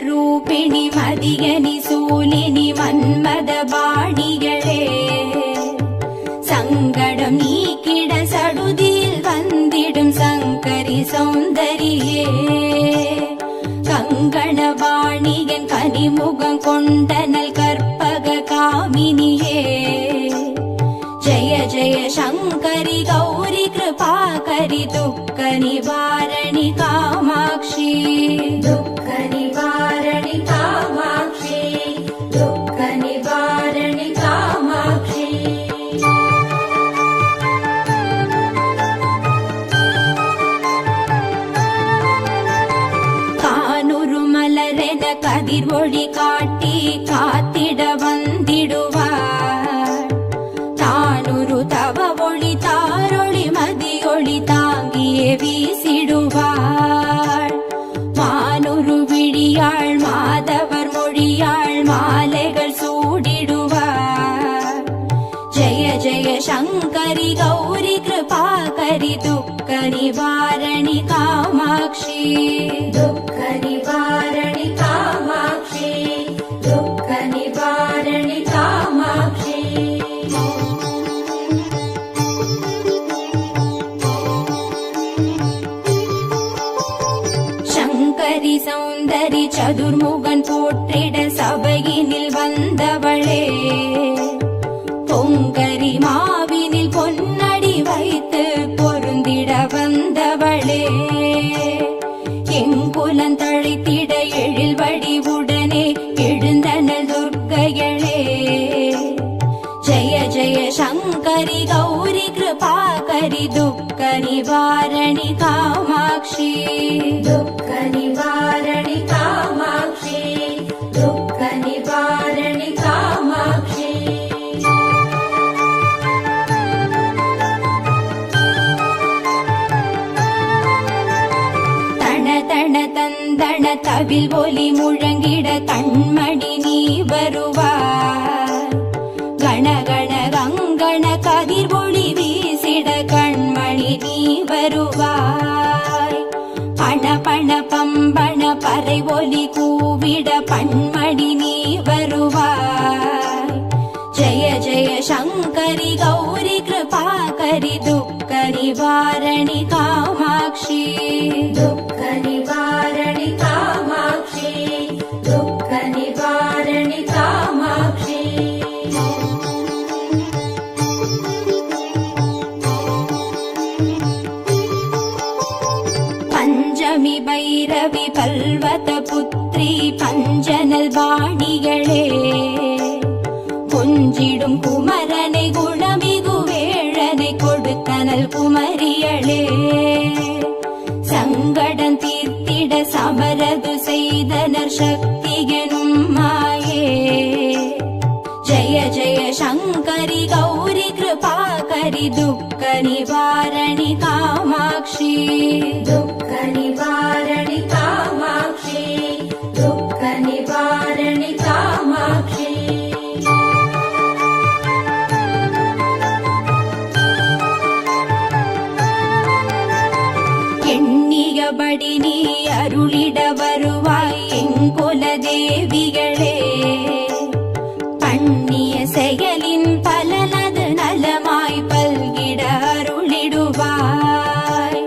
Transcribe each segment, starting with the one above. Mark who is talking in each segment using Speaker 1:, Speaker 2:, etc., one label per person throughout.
Speaker 1: ರೂಪಿಣಿ ಮದಿಯನಿ ಸೂಲಿನಿ ಮನ್ಮದ ಬಾಣಿಗಳೇ சங்கடம் நீக்கிட சடுதியில் வந்திடும் சங்கரி சௌந்தரியே கங்கணவாணியன் கனிமுகம் கொண்டனல் கற்பக காமினியே ஜய ஜய சங்கரி கௌரி கிருபாகரி துக்க நிவாரணி காமாட்சி துக்க நிவாரணி காமாட்சி துக்க நிவாரணி காமாட்சி கதிர் ஒளி காட்டி காத்திட வந்திடுவார் தானொரு தவ ஒளி தாரொளி மதியொளி தாங்கியே வீசிடுவார் மானொரு விழியாள் மாதவர் மொழியாள் மாலைகள் சூடிடுவார் ஜய ஜய சங்கரி கௌரி கிருபாகரி துக்க நிவாரணி காமாட்சி துக்க நிவாரணி காமாட்சி துக்க நிவாரணி காமாட்சி சங்கரி சௌந்தரி சதுர்முகன் போற்றிட சபையினில் வந்தவளே பொங்கரி மாவினில் பொன்னடி வைத்து பொருந்திட வந்தவளே எங்குலன் தழைத்திட எழில் வடிவுடனே எழுந்தனல் துர்க்கைகளே ஜய ஜய சங்கரி கௌரி கிருபாகரி துக்க நிவாரணி காமாட்சி துக்க நிவாரணி காமாட்சி துக்க நிவாரணி காமாட்சி தன தந்தன தவில் ஒலி முழங்கிட கண்மணி நீ வருவார் கணகண கங்கண கதிர் ஒளி வீசிட கண்மணி நீ வருவாய் பண பண பம்பண பறை ஒலி கூவிட பண்மணி நீ வருவாய் ஜய ஜய சங்கரி கௌரி கிருபாகரி துக்க நிவாரணி காமாட்சி துக்க நிவாரணி காமாட்சி துக்க நிவாரணி காமாட்சி பஞ்சமி பைரவி பல்வத புத்ரி பஞ்சனல் வாணிகளே கொஞ்சிடும் குமரனை குணமிகு வேழனை கொடுத்தனல் குமரியளே சங்கடம் தீர்த்திட சமரது செய்தனர் சக்தி எனும் மாயே ஜய ஜய சங்கரி கௌரி கிருபாகரி துக்க நிவாரணி காமாட்சி துக்க நிவாரணி காமாட்சி துக்க நிவாரணி காமாட்சி எண்ணியபடி நீ அருளிட வருவாய் எங்குல தேவிகளே பண்ணிய செயலின் பலனது நலமாய் பல்கிட அருளிடுவாய்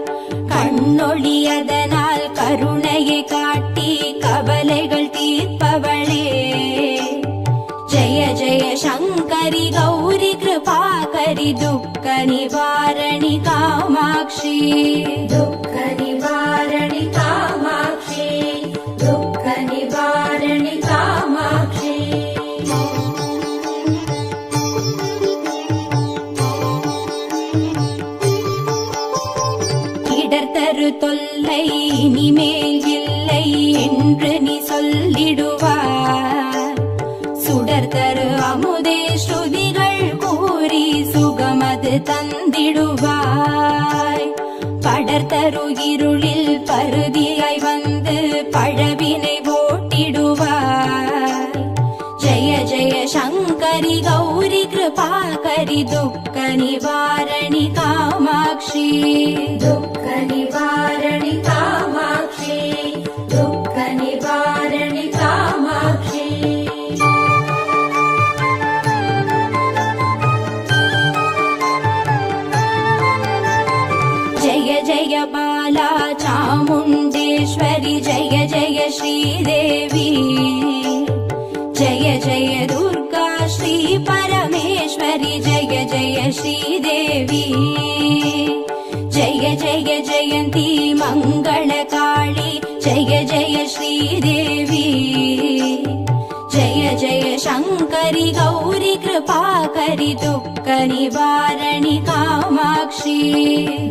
Speaker 1: கண்ணொழியதனால் கருணையை காட்டி கவலைகள் தீர்ப்பவளே ஜய ஜய சங்கரி கௌரி கிருபாகரி துக்க நிவாரணி காமாட்சி துக்க நிவாரணி காமாட்சி துக்க நிவாரணி காமாட்சி இடர்தரு தொல்லை இனிமேல் இல்லை என்று நீ சொல்லிடுவார் சுடர்தரு அமுதே ஸ்ருதிகள் கூறி சுகமது தந்திடுவாய் படர்தரு இருளில் பருதியாய் வந்து பழவினை ஓட்டிடுவாய். ஜய ஜய சங்கரி கௌரி கிருபாகரி துக்க நிவாரணி காமாட்சி. துக்க நிவாரணி காமாட்சி, துக்க நிவாரணி காமாட்சி. जय जय बाला चामुण्डेश्वरि जय जय श्रीदेवी. जय जय दुर्गा श्री परमेश्वरि जय जय श्रीदेवी. जय जय जयन्ती मङ्गलकाली जय जय श्रीदेवी. जय जय शङ्करि गौरि कृपाकरि दुःख निवारणि कामाक्षी.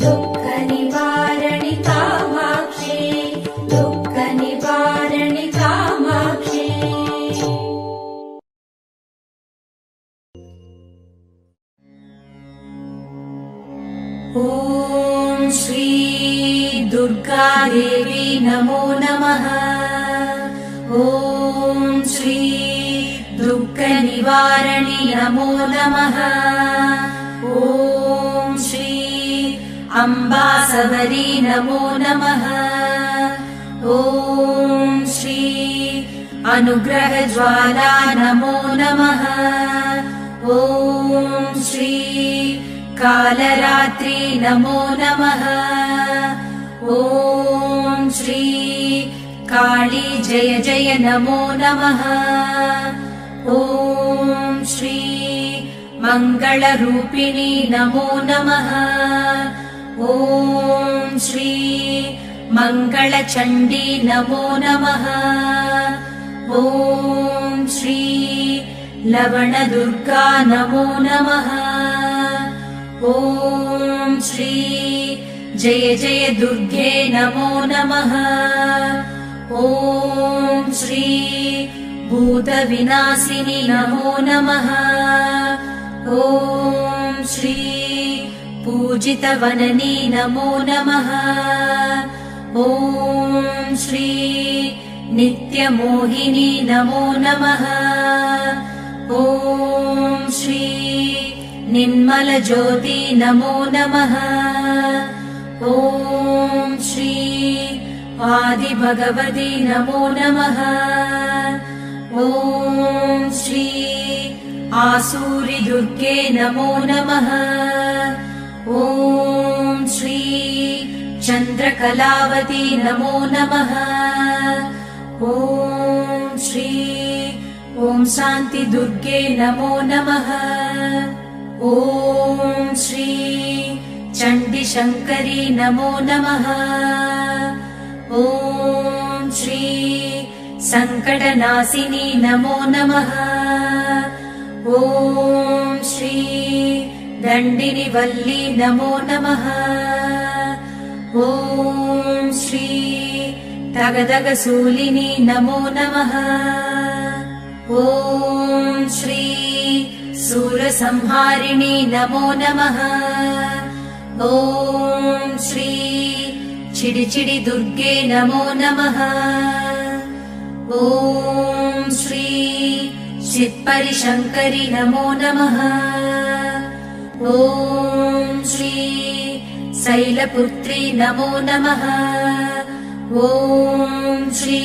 Speaker 1: दुःख निवारणि कामाक्षी, दुःख निवारणि कामाक्षी.
Speaker 2: ॐ श्री दुर्गा देवी नमो नमः. ॐ श्री दुःख निवारणि नमो नमः. ॐ श्री अम्बा सबरी नमो नमः. ॐ श्री अनुग्रह ज्वाला नमो नमः. ॐ श्री कालरात्रि नमो नमः. ॐ श्री काली जय जय नमो नमः. ॐ श्री मङ्गलरूपिणी नमो नमः. ॐ श्री मङ्गलचण्डी नमो नमः. ॐ श्री लवणदुर्गा नमो नमः. ॐ श्री जय जय दुर्गे नमो नमः. ॐ श्री भूतविनाशिनी नमो नमः. ॐ श्री पूजितवननी नमो नमः. ॐ श्री नित्यमोहिनी नमो नमः. ॐ श्री निर्मलज्योति नमो नमः. ॐ श्री आदिभगवती नमो नमः. ॐ श्री आसूरि दुर्गे नमो नमः. ॐ श्री चन्द्रकलावती नमो नमः. ॐ श्री ॐ शान्ति दुर्गे नमो नमः. ॐ श्री चण्डिशङ्करी नमो नमः. ॐ श्री सङ्कटनाशिनी नमो नमः. ॐ श्री दण्डिनिवल्ली नमो नमः. ॐ श्री तगदगसूलिनी नमो नमः. ॐ श्री सूरसंहारिणी नमो नमः. ॐ श्री चिडिचिडि दुर्गे नमो नमः. ॐ श्री चित्परिशङ्करि नमो नमः. ॐ श्री शैलपुत्री नमो नमः. ॐ श्री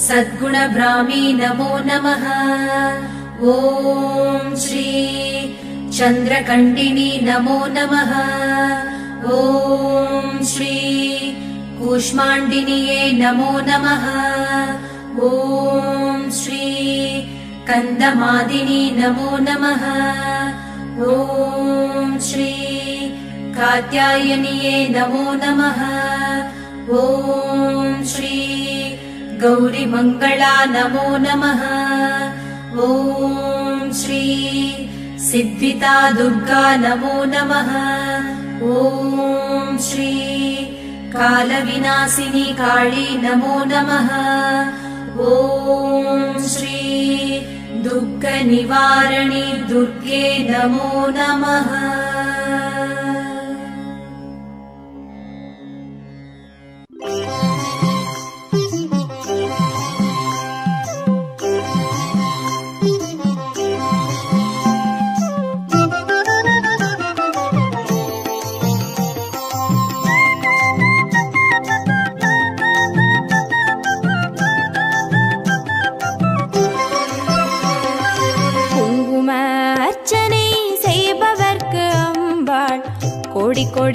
Speaker 2: सद्गुणब्राह्मी नमो नमः. ॐ श्री चन्द्रकण्डिनी नमो नमः. ॐ श्री कूष्माण्डिन्ये नमो नमः. ॐ श्री कन्दमादिनी नमो नमः. ॐ श्री कात्यायन्ये नमो नमः. ॐ श्री गौरीमङ्गला नमो नमः. ॐ श्री सिद्धिता दुर्गा नमो नमः. ॐ श्री कालविनाशिनी काली नमो नमः. ॐ श्री दुःखनिवारणि दुर्गे नमो नमः.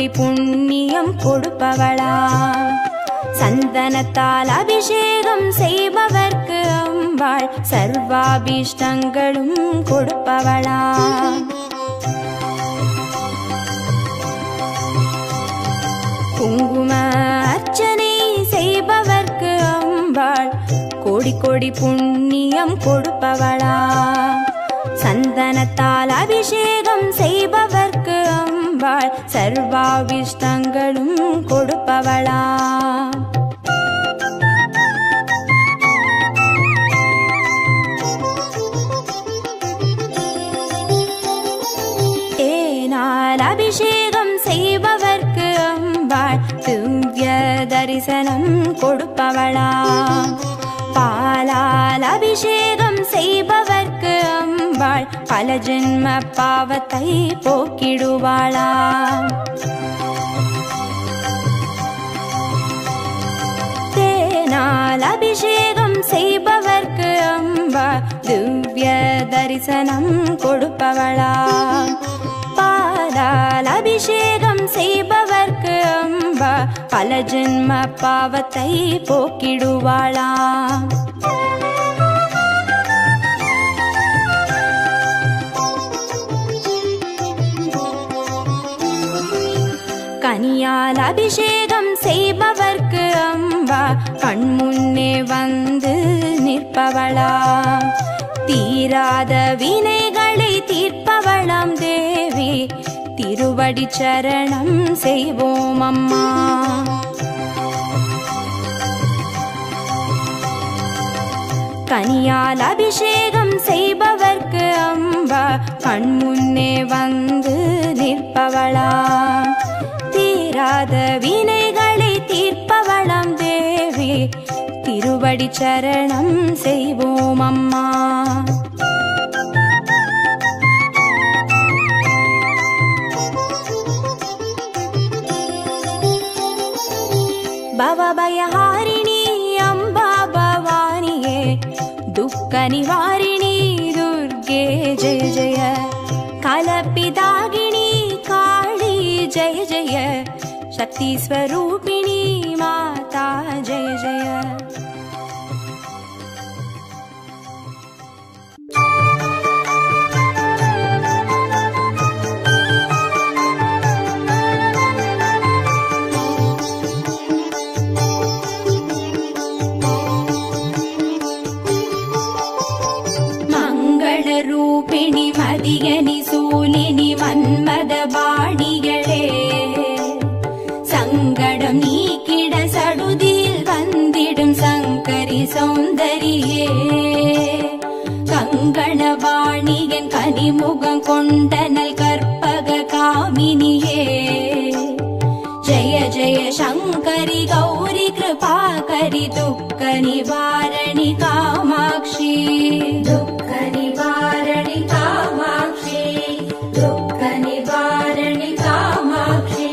Speaker 1: கோடி புண்ணியம் கொடுப்பவளா சந்தனத்தால் அபிஷேகம் செய்பவர்க்கு அம்பாள் சர்வாபிஷ்டங்களும் கொடுப்பவளா குங்கும அர்ச்சனை செய்பவர்க்கு அம்பாள் கோடி கோடி புண்ணியம் கொடுப்பவளா சந்தனத்தால் அபிஷேகம் செய்பவர்க்கு அம்பாள் சர்வாபிஷ்டங்களும் கொடுப்பவளா தேனால் அபிஷேகம் செய்பவர்க்கு அம்பாள் திவ்ய தரிசனம் கொடுப்பவளா பாலால் அபிஷேகம் செய்பவர்க்கு அம்பாள் பல ஜென்ம பாவத்தை போக்கிடுவாளா தேனால் அபிஷேகம் செய்பவர்க்கு அம்பாள் திவ்ய தரிசனம் கொடுப்பவளா பாலால் அபிஷேகம் செய்பவர்க்கு அம்பா பல ஜென்ம பாவத்தை போக்கிடுவாளா கனியால் அபிஷேகம் செய்பவர்க்கு அம்பா கண்முன்னே வந்து நிற்பவளா தீராத வினைகளை தீர்ப்பவளாம் தேவி திருவடி சரணம் செய்வோம் அம்மா கனியால் அபிஷேகம் செய்பவர்க்கு அம்பா கண்முன்னே வந்து நிற்பவளா தீராத வினைகளை தீர்ப்பவளாம் தேவி திருவடி சரணம் செய்வோம் அம்மா பவபயஹாரிணி அம்பா பவானியே துக்க நிவாரிணி துர்गे जय जय கலப்பிதாகினி காளி जय जय शक्ति स्वरूपिणी माता जय जय रूपिणी मदियनि सूलिनि मन्मद बाणिगळे संगडम नीकिड सडुदिल वंदिडुम संकरि सौंदरिये कंगण बाणिगन कनिमुगं कोंडनल कर्पग कामिनिये जय जय शंकरि गौरी कृपाकरि दुःख निवारणि कामाक्षी दुःख निवारणि कामाक्षी दुःख निवारणि कामाक्षी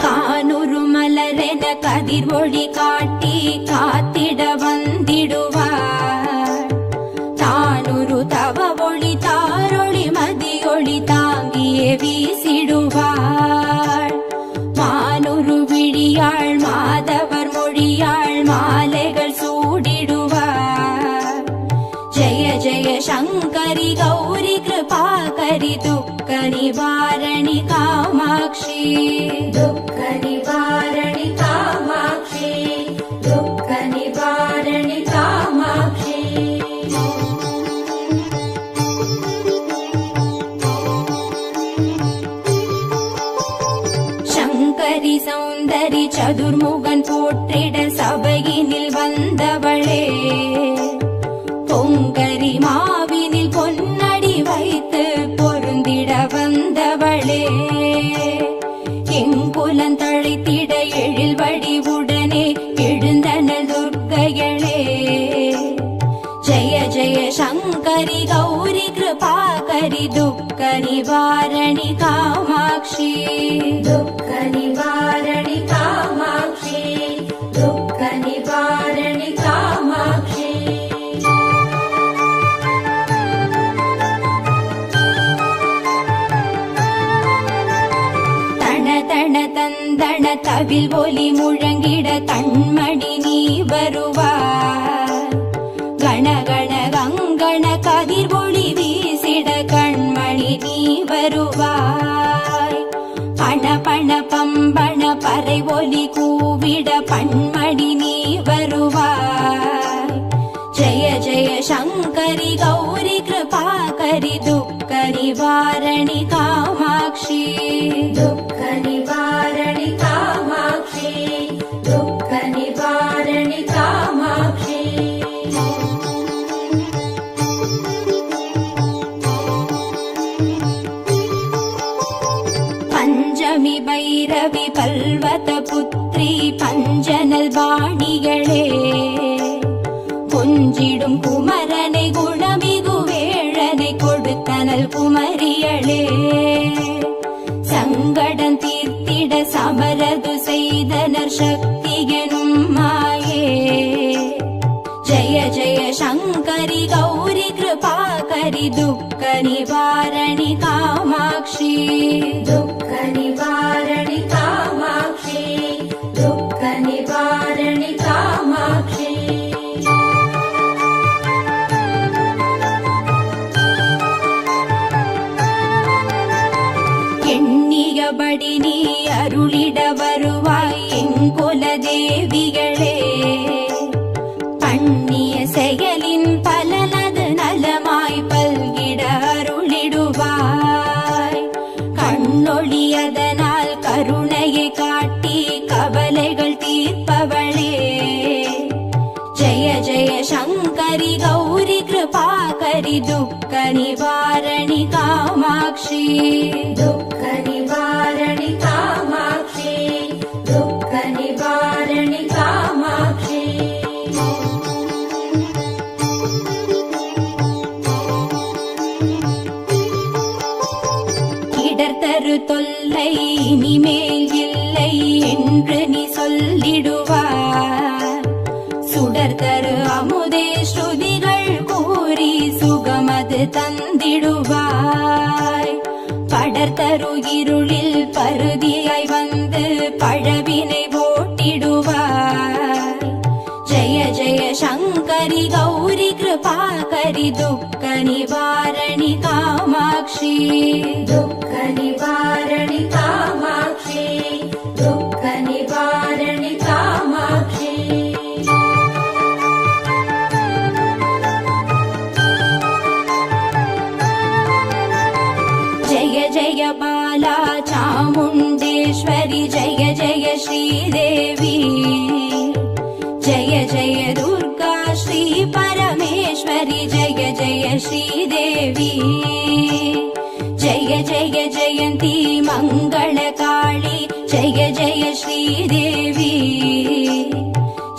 Speaker 1: कानूरु मलरेन कदिर्वोळि काट्टि कात्तिड वंदिडुवार तानूरु तव ओळि तारोळि मदियोळि तांगिये वीसिडुवार मानूरु विडियाळ माधवर मोळियाळ मालेगळ सूडिडुवार जय जय शंकरि गौरी कृपाकरि दुःख निवारणि कामाक्षी दुःख निवारणि कामाक्षी दुःख निवारणि कामाक्षी शंकरि सौंदरि चतुर्मुगन पोट्टिड सभैयिनिल वंदवळे பொங்கரி மாவினில் பொன்னடி வைத்து பொருந்திட வந்தவளே எங்குலன் தழைத்திட எழில் வடிவுடனே எழுந்தனள் துர்க்கையளே ஜய ஜய சங்கரி கௌரி கிருபாகரி துக்க நிவாரணி காமாட்சி துக்க நிவாரணி காமாட்சி துக்க நிவாரணி காமாட்சி தவில் ஒலி முழங்கிட கண்மணி நீ வருவாய். கணகண கங்கண கதிர் ஒளி வீசிட கண்மணி நீ வருவாய். பண பண பம்பண பறை ஒலி கூவிட பண்மணி நீ வருவாய். ஜய ஜய சங்கரி கௌரி கிருபாகரி துக்க நிவாரணி காமாட்சி. துக்க நிவாரணி காமாட்சி. துக்க நிவாரணி காமாட்சி. பஞ்சமி பைரவி பல்வத புத்ரி பஞ்சனல் வாணிகளே. கொஞ்சிடும் குமரனை குணமிகு வேழனை கொடுத்தனல் குமரியளே. சங்கடம் தீர்த்திட சமரது செய்தனர் சக்தி எனும் மாயே. ஜய ஜய சங்கரி கௌரி கிருபாகரி துக்க நிவாரணி காமாட்சி. துக்க நிவாரணி காமாட்சி. துக்க நிவாரணி காமாட்சி. எண்ணியபடி நீ அருளிட வருவாய் எங்குல தேவிகளே. பண்ணிய செயலின் பலனது நலமாய் பல்கிட அருளிடுவாய். கண்ணொழியதனால் கருணையை காட்டி கவலைகள் தீர்ப்பவளே. ஜய ஜய சங்கரி கௌரி கிருபாகரி துக்க நிவாரணி காமாட்சி. துக்க நிவாரணி காமாட்சி. துக்க நிவாரணி காமாட்சி. இடர்தரு தொல்லை இனிமேல் இல்லை என்று நீ சொல்லிடுவார். சுடர்தரு அமுதே ஸ்ருதிகள் கூறி சுகமது தந்திடுவாய். படர்தரு இருளில் பருதியாய் வந்து பழவினை ஓட்டிடுவாய். ஜய ஜய சங்கரி கௌரி கிருபாகரி துக்க நிவாரணி காமாட்சி. துக்க நிவாரணி காமாட்சி. துக்க நிவாரணி காமாட்சி. जय जय बाला चामुण्डेश्वरी जय जय श्रीदेवी. जय जय दुर्गा श्री परमेश्वरी जय जय श्रीदेवी. जय जय जयन्ती मङ्गलकाली जय जय श्रीदेवी.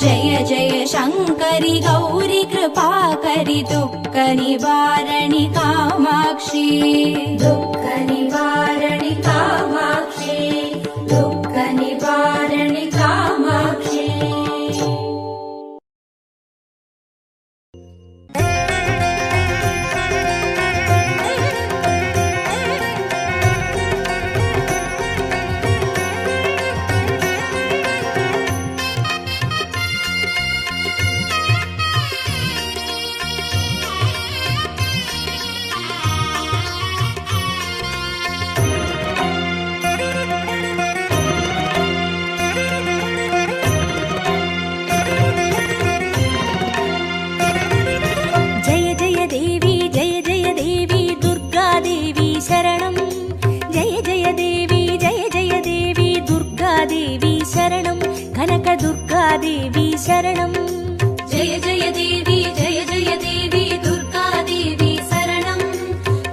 Speaker 1: जय जय शङ्करि गौरी कृपाकरि दुःख निवारणि कामाक्षी. दुःख निवारणि कामाक्षी. दुःख निवारणि कामाक्षी.
Speaker 3: देवी शरणं जय जय देवी दुर्गा देवी शरणं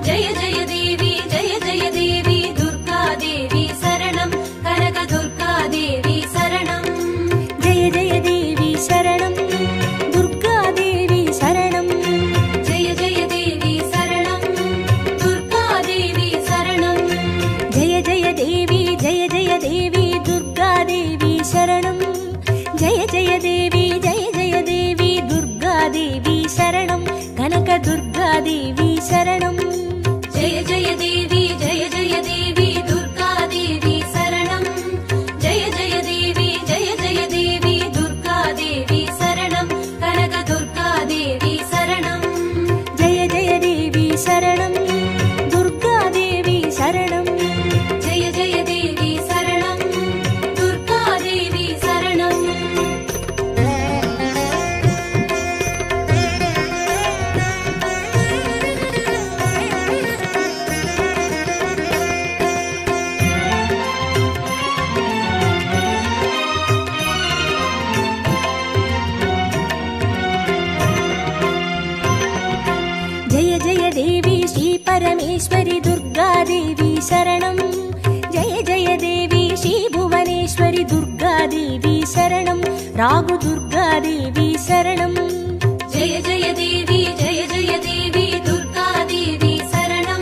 Speaker 3: जय जय देवी दुर्गा देवी शरणं कनक दुर्गा देवी शरणं जय जय देवी शरणं दुर्गा देवी शरणं जय जय देवी शरणं दुर्गा देवी शरणं जय जय देवी दुर्गा देवी शरणं जय जय देवी दुर्गा देवी शरणं कनक दुर्गा देवी शरणं जय जय देवी दुर्गा देवी शरणं जय जय परमेश्वरि दुर्गादेवी शरणं जय जय देवी श्रीभुवनेश्वरि दुर्गादेवी शरणं रागु दुर्गादेवी शरणं जय जय देवी दुर्गादेवी शरणं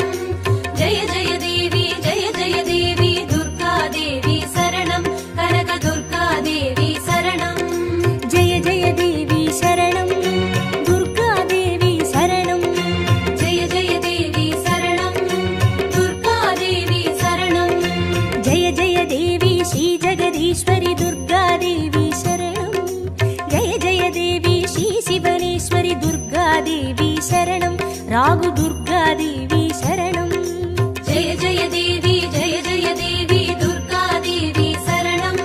Speaker 3: जय जय देवी दुर्गादेवी शरणं कनक दुर्गादेवी शरणं जय जय देवी शरणं दुर्गादेवी शरणं जय जय देवी शरणं दुर्गादेवी शरणं जय जय देवी श्री जगदीश्वरि दुर्गादेवी शरणं जय जय देवी श्री शिवनेश्वरि दुर्गादेवी शरणं रागु दुर्गादेवी शरणं जय जय देवी दुर्गादेवी शरणं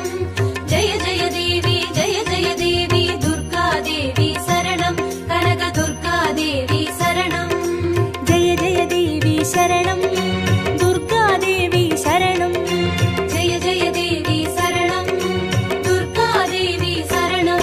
Speaker 3: जय जय देवी दुर्गादेवी शरणं कनक दुर्गादेवी शरणं जय जय देवी शरणं दुर्गादेवी शरणं जय जय देवी शरणं दुर्गादेवी शरणं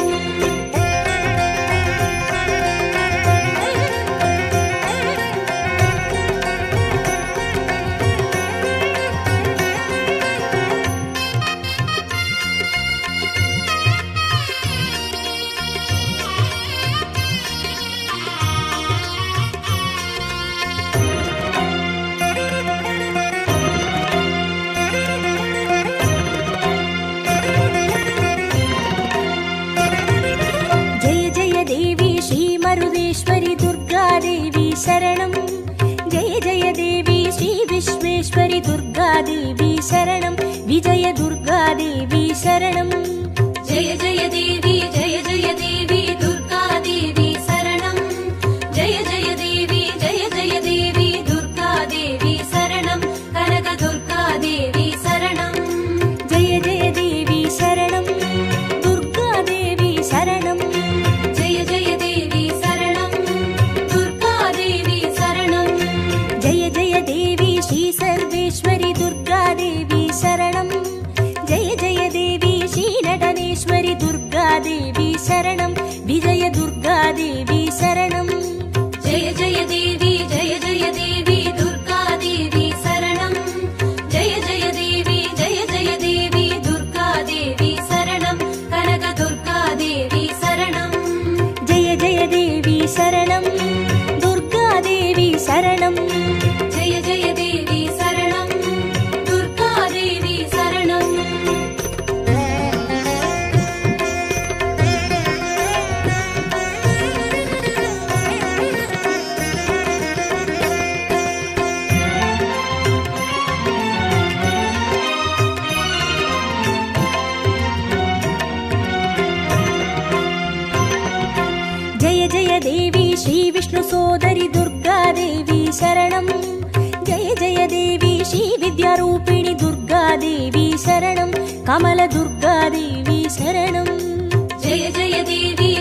Speaker 3: जय जय देवी श्री मरुदेश्वरि दुर्गादेवी शरणं जय जय देवी श्री विश्वेश्वरि दुर्गादेवी शरणं विजय दुर्गादेवी शरणं जय जय देवी दुर्गादेवी शरणं जय जय देवी दुर्गादेवी शरणं कनक दुर्गादेवी शरणं जय जय देवी शरणं दुर्गादेवी शरणं जय जय देवी शरणं दुर्गादेवी शरणं जय जय देवी श्री सर्वेश्वरि दुर्गादेवी शरणं जय जय देवी श्री नटनेश्वरि दुर्गादेवी शरणं विजय दुर्गादेवी शरणं जय जय देवी दुर्गादेवी शरणं जय जय देवी दुर्गादेवी शरणं कनक दुर्गादेवी शरणं जय जय देवी शरणं दुर्गादेवी शरणं जय जय देवी शरणं दुर्गादेवी शरणं जय जय देवी श्री विष्णु सोदरि दुर्गादेवी शरणं जय जय देवी श्री विद्यारूपिणि दुर्गादेवी शरणं कमल दुर्गादेवी शरणं जय जय देवी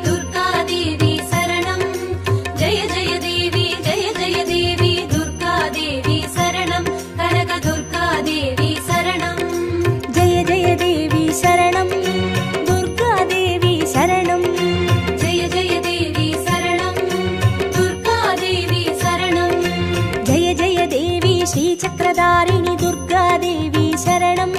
Speaker 3: दुर्गादेवी शरणं जय जय देवी दुर्गादेवी शरणं कनक दुर्गादेवी शरणं जय जय देवी शरणं दुर्गादेवी शरणं जय जय देवी शरणं दुर्गादेवी शरणं जय जय देवी श्री चक्रधारिणि दुर्गादेवी शरणं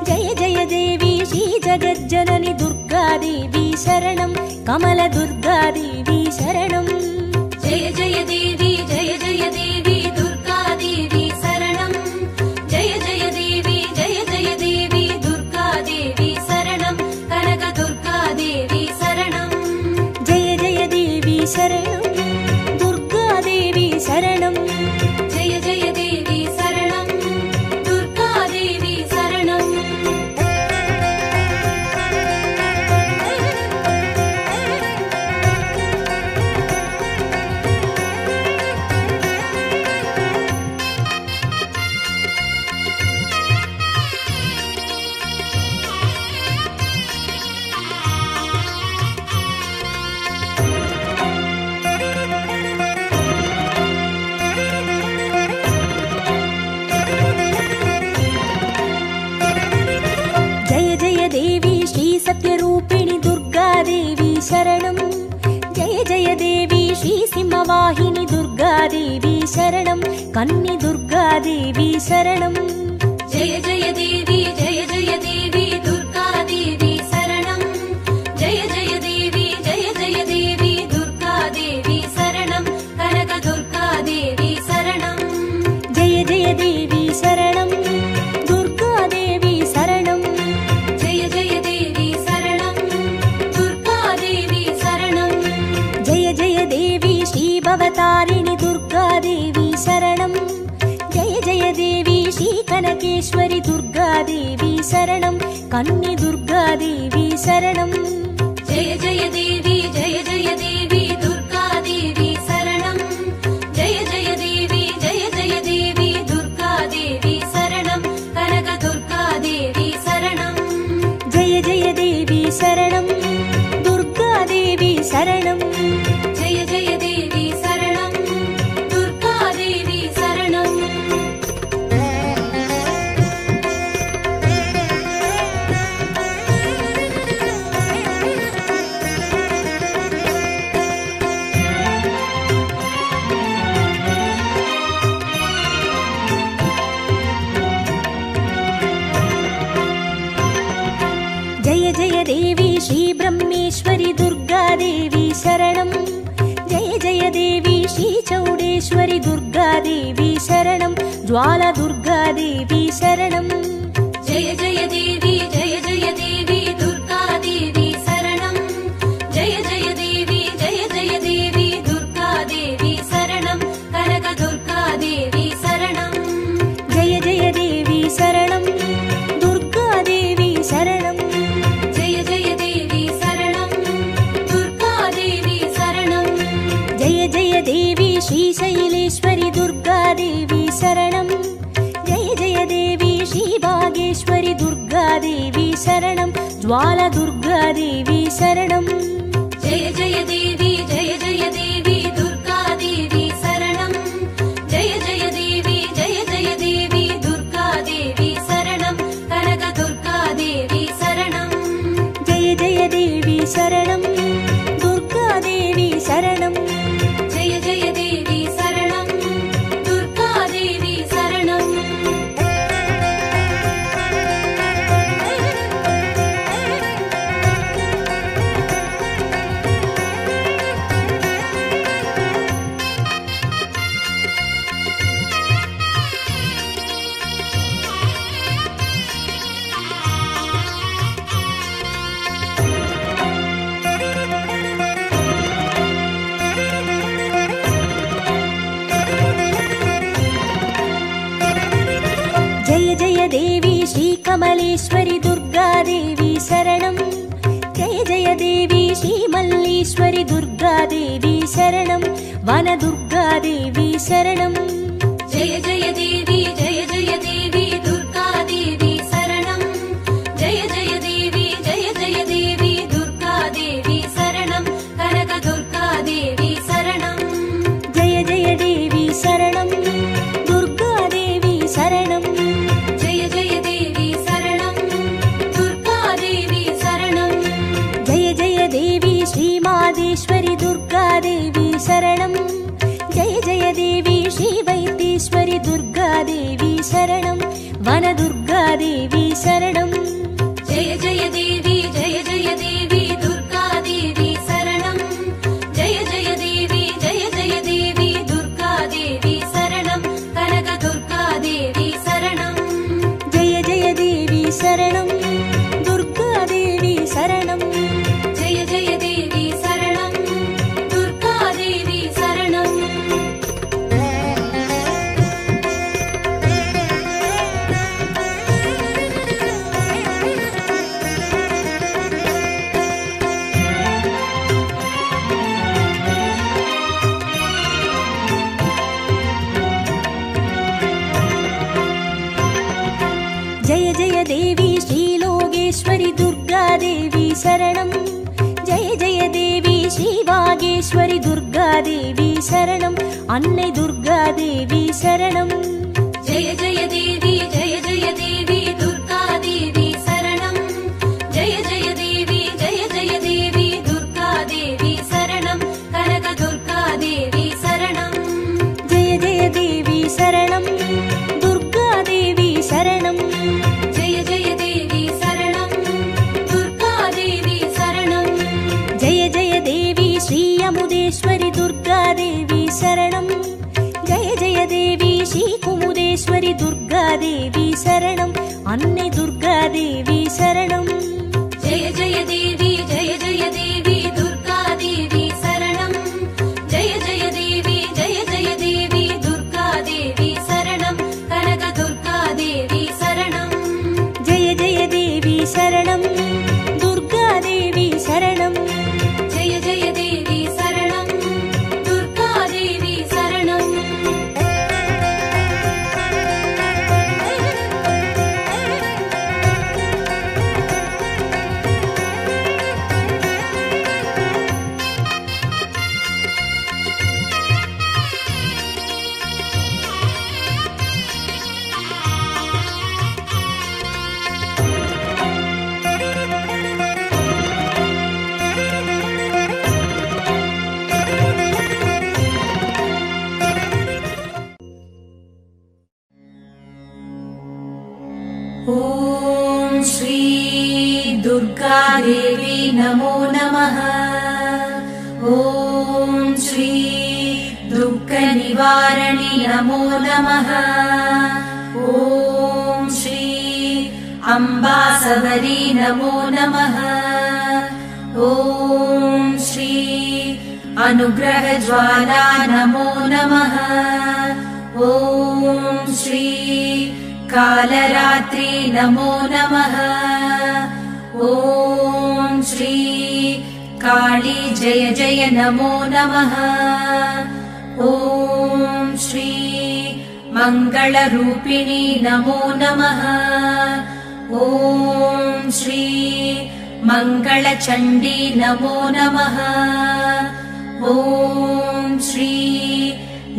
Speaker 3: जय जय देवी श्री जगज्जननि दुर्गादेवी शरणं कमल दुर्गादेवी शरणं जय जय देवी दुर्गादेवी शरणं जय जय देवी दुर्गादेवी शरणं कनक दुर्गादेवी शरणं जय जय देवी शरणं दुर्गादेवी शरणं जय जय देवी शरणं दुर्गादेवी शरणं सत्यरूपिणि दुर्गादेवी शरणं जय जय देवी श्री
Speaker 4: श्रीसिंहवाहिनी दुर्गादेवी शरणं कन्नि दुर्गादेवी शरणं
Speaker 3: जय जय देवी जय जय देवी दुर्गादेवी शरणं जय जय देवी दुर्गादेवी शरणं कनक दुर्गादेवी शरणं
Speaker 4: जय जय देवी शरणं दुर्गादेवी शरणं
Speaker 3: जय जय देवी शरणं दुर्गादेवी शरणं
Speaker 4: जय जय देवी श्रीभवतारिणि दुर्गादेवी शरणं जय जय देवी श्रीकनकेश्वरि दुर्गादेवी शरणं कन्नि दुर्गादेवी शरणं
Speaker 3: जय जय देवी दुर्गादेवी शरणं जय जय देवी दुर्गादेवी शरणं कनक दुर्गादेवी शरणं
Speaker 4: जय जय देवी शरणं दुर्गादेवी शरणं
Speaker 3: जय जय देवी शरणं दुर्गादेवी शरणं
Speaker 4: जय जय देवी श्रीब्रह्मेश्वरि दुर्गादेवी शरणं जय जय देवी श्रीचौडेश्वरि दुर्गादेवी शरणं ज्वाला दुर्गादेवी शरणं
Speaker 3: जय जय देवी दुर्गादेवी शरणं जय जय देवी दुर्गादेवी शरणं कनक दुर्गादेवी शरणं
Speaker 4: जय जय देवी शरणं दुर्गादेवी शरणं
Speaker 3: जय जय देवी शरणं दुर्गादेवी शरणं
Speaker 4: जय जय देवी श्रीशैलेश्वरि दुर्गादेवी शरणं जय जय देवी श्रीभागेश्वरि दुर्गादेवी शरणं ज्वाला दुर्गादेवी शरणं
Speaker 3: जय जय देवी दुर्गादेवी शरणं जय जय देवी दुर्गादेवी शरणं कनक दुर्गादेवी शरणं
Speaker 4: जय जय देवी शरणं दुर्गादेवी शरणं
Speaker 3: जय जय देवी शरणं दुर्गादेवी शरणं
Speaker 4: जय जय देवी श्रीकमलेश्वरि दुर्गादेवी शरणं जय जय देवी श्रीमल्लीश्वरि दुर्गादेवी शरणं वनदुर्गादेवी शरणं
Speaker 3: जय जय देवी दुर्गादेवी शरणं जय जय देवी दुर्गादेवी शरणं कनक दुर्गादेवी शरणं
Speaker 4: जय जय देवी शरणं दुर्गादेवी शरणं
Speaker 3: जय जय देवी शरणं दुर्गादेवी शरणं
Speaker 4: जय जय देवी श्रीमादेश्वरि दुर्गादेवी शरणं जय जय देवी श्रीवैद्येश्वरि दुर्गादेवी शरणं वनदुर्गादेवी शरणं
Speaker 3: जय जय देवी दुर्गादेवी शरणं जय जय देवी दुर्गादेवी शरणं कनक दुर्गादेवी शरणं
Speaker 4: जय जय देवी शरणं दुर्गादेवी शरणं
Speaker 3: जय जय देवी शरणं दुर्गादेवी शरणं
Speaker 4: जय जय देवी श्रीलोकेश्वरि दुर्गादेवी शरणं जय जय देवी श्रीभागेश्वरि दुर्गादेवी शरणं अन्नै दुर्गादेवी शरणं
Speaker 3: जय जय देवी दुर्गादेवी शरणं जय जय देवी दुर्गादेवी शरणं कनक दुर्गादेवी
Speaker 4: शरणं दुर्गादेवी शरणं
Speaker 3: जय जय देवी शरणं दुर्गादेवी शरणं
Speaker 4: जय जय देवी श्रीयमुदेश्वरि दुर्गादेवी शरणं जय जय देवी श्रीकुमुदेश्वरि दुर्गादेवी शरणं अन्ने दुर्गादेवी शरणं
Speaker 3: जय जय देवी दुर्गादेवी शरणं जय जय देवी दुर्गादेवी शरणं कनक दुर्गादेवी शरणं
Speaker 4: जय जय देवी शरणं दुर्गादेवी शरणं
Speaker 3: जय जय देवी शरणं दुर्गादेवी शरणं
Speaker 2: ॐ श्री दुर्गादेवी नमो नमः। ॐ श्री दुःखनिवारणि नमो नमः। ॐ श्री अम्बासवरी नमो नमः। ॐ श्री अनुग्रहज्वाला नमो नमः। ॐ श्री कालरात्रि नमो नमः। ॐ श्री काली जय जय नमो नमः। ॐ श्री मङ्गलरूपिणी नमो नमः। ॐ श्री मङ्गलचण्डी नमो नमः। ॐ श्री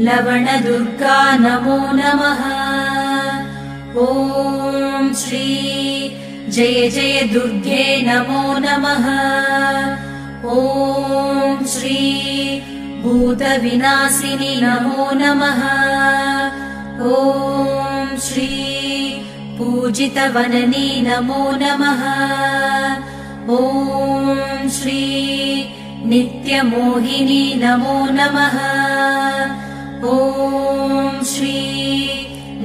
Speaker 2: लवणदुर्गा नमो नमः। ॐ श्री जय जय दुर्गे नमो नमः। ॐ श्री भूतविनाशिनि नमो नमः। ॐ श्री पूजितवननी नमो नमः। ॐ श्री नित्यमोहिनी नमो नमः। ॐ श्री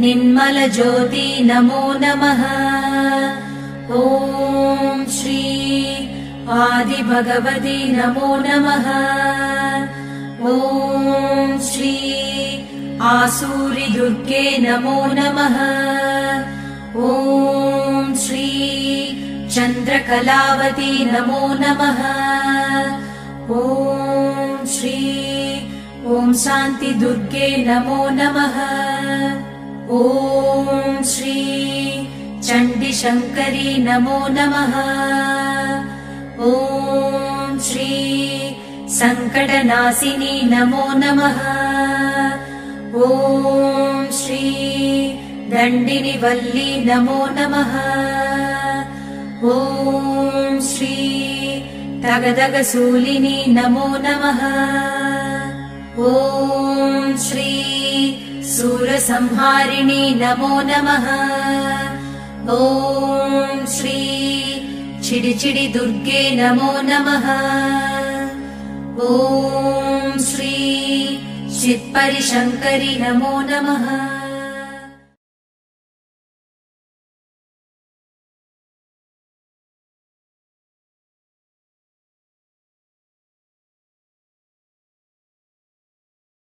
Speaker 2: निर्मलज्योति नमो नमः। ॐ श्री आदिभगवती नमो नमः। ॐ श्री आसूरि दुर्गे नमो नमः। ॐ श्री चन्द्रकलावती नमो नमः। ॐ श्री ॐ शान्ति दुर्गे नमो नमः। ॐ श्री चण्डीशङ्करी नमो नमः। ॐ श्री सङ्कटनाशिनी नमो नमः। ॐ श्री दण्डिनिवल्ली नमो नमः। ॐ श्री तगदगशूलिनी नमो नमः। ॐ श्री सूरसंहारिणी नमो नमः। ॐ श्री चिडिचिडि दुर्गे नमो नमः। ॐ श्री चित्परिशङ्करि नमो नमः।